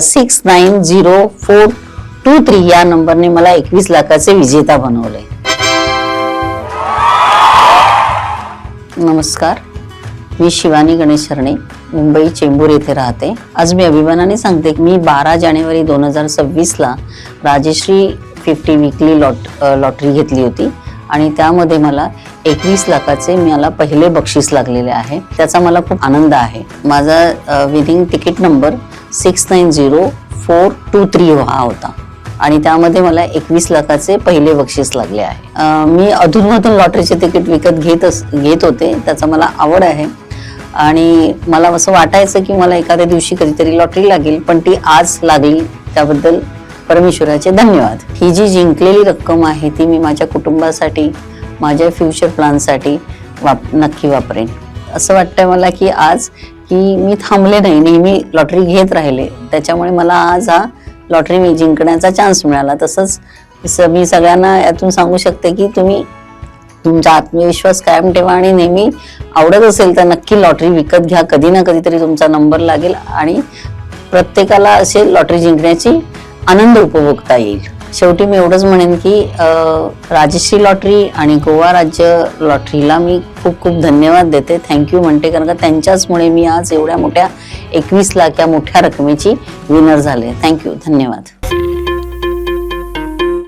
690423 या नंबरने मला 21 लाखाचे विजेता बनवले। नमस्कार, मी शिवानी गणेश हरणे, मुंबई चेंबूर येथे राहते। आज मी अभिमानाने सांगते की मी 12 जानेवारी 2026 ला राजश्री 50 वीकली लॉटरी घेतली होती आणि त्यामध्ये मला 21 लाखाचे मला पहिले बक्षीस लागलेले आहे। त्याचा मला खूप आनंद आहे। माझा विनिंग तिकीट नंबर 690423 हा होता आणि त्यामध्ये मला 21 लाखाचे पहिले बक्षीस लागले आहे। मी अधूनमधून लॉटरीचे तिकीट विकत घेत होते, त्याचा मला आवड आहे आणि मला असं वाटायचं की मला एखाद्या दिवशी कधीतरी लॉटरी लागेल, पण ती आज लागली, त्याबद्दल परमेश्वराचे धन्यवाद। ही जी जिंकलेली रक्कम आहे ती मी माझ्या कुटुंबासाठी, माझ्या फ्युचर प्लॅनसाठी नक्की वापरेन। असं वाटतंय मला की आज की मी थांबले नाही, नेहमी लॉटरी घेत राहिले, त्याच्यामुळे मला आज हा लॉटरी मी जिंकण्याचा चान्स मिळाला। तसंच मी सगळ्यांना यातून सांगू शकते की तुम्ही तुमचा आत्मविश्वास कायम ठेवा आणि नेहमी आवडत असेल तर नक्की लॉटरी विकत घ्या। कधी ना कधीतरी तुमचा नंबर लागेल आणि प्रत्येकाला असे लॉटरी जिंकण्याची आनंद उपभोगता येईल। शेवटी मी एवढंच म्हणेन की राजश्री लॉटरी आणि गोवा राज्य लॉटरीला मी खूप खूप धन्यवाद देते, थँक्यू म्हणते, कारण का त्यांच्याचमुळे मी आज एवढ्या मोठ्या 21 लाख या मोठ्या रकमेची विनर झाले। थँक्यू, धन्यवाद।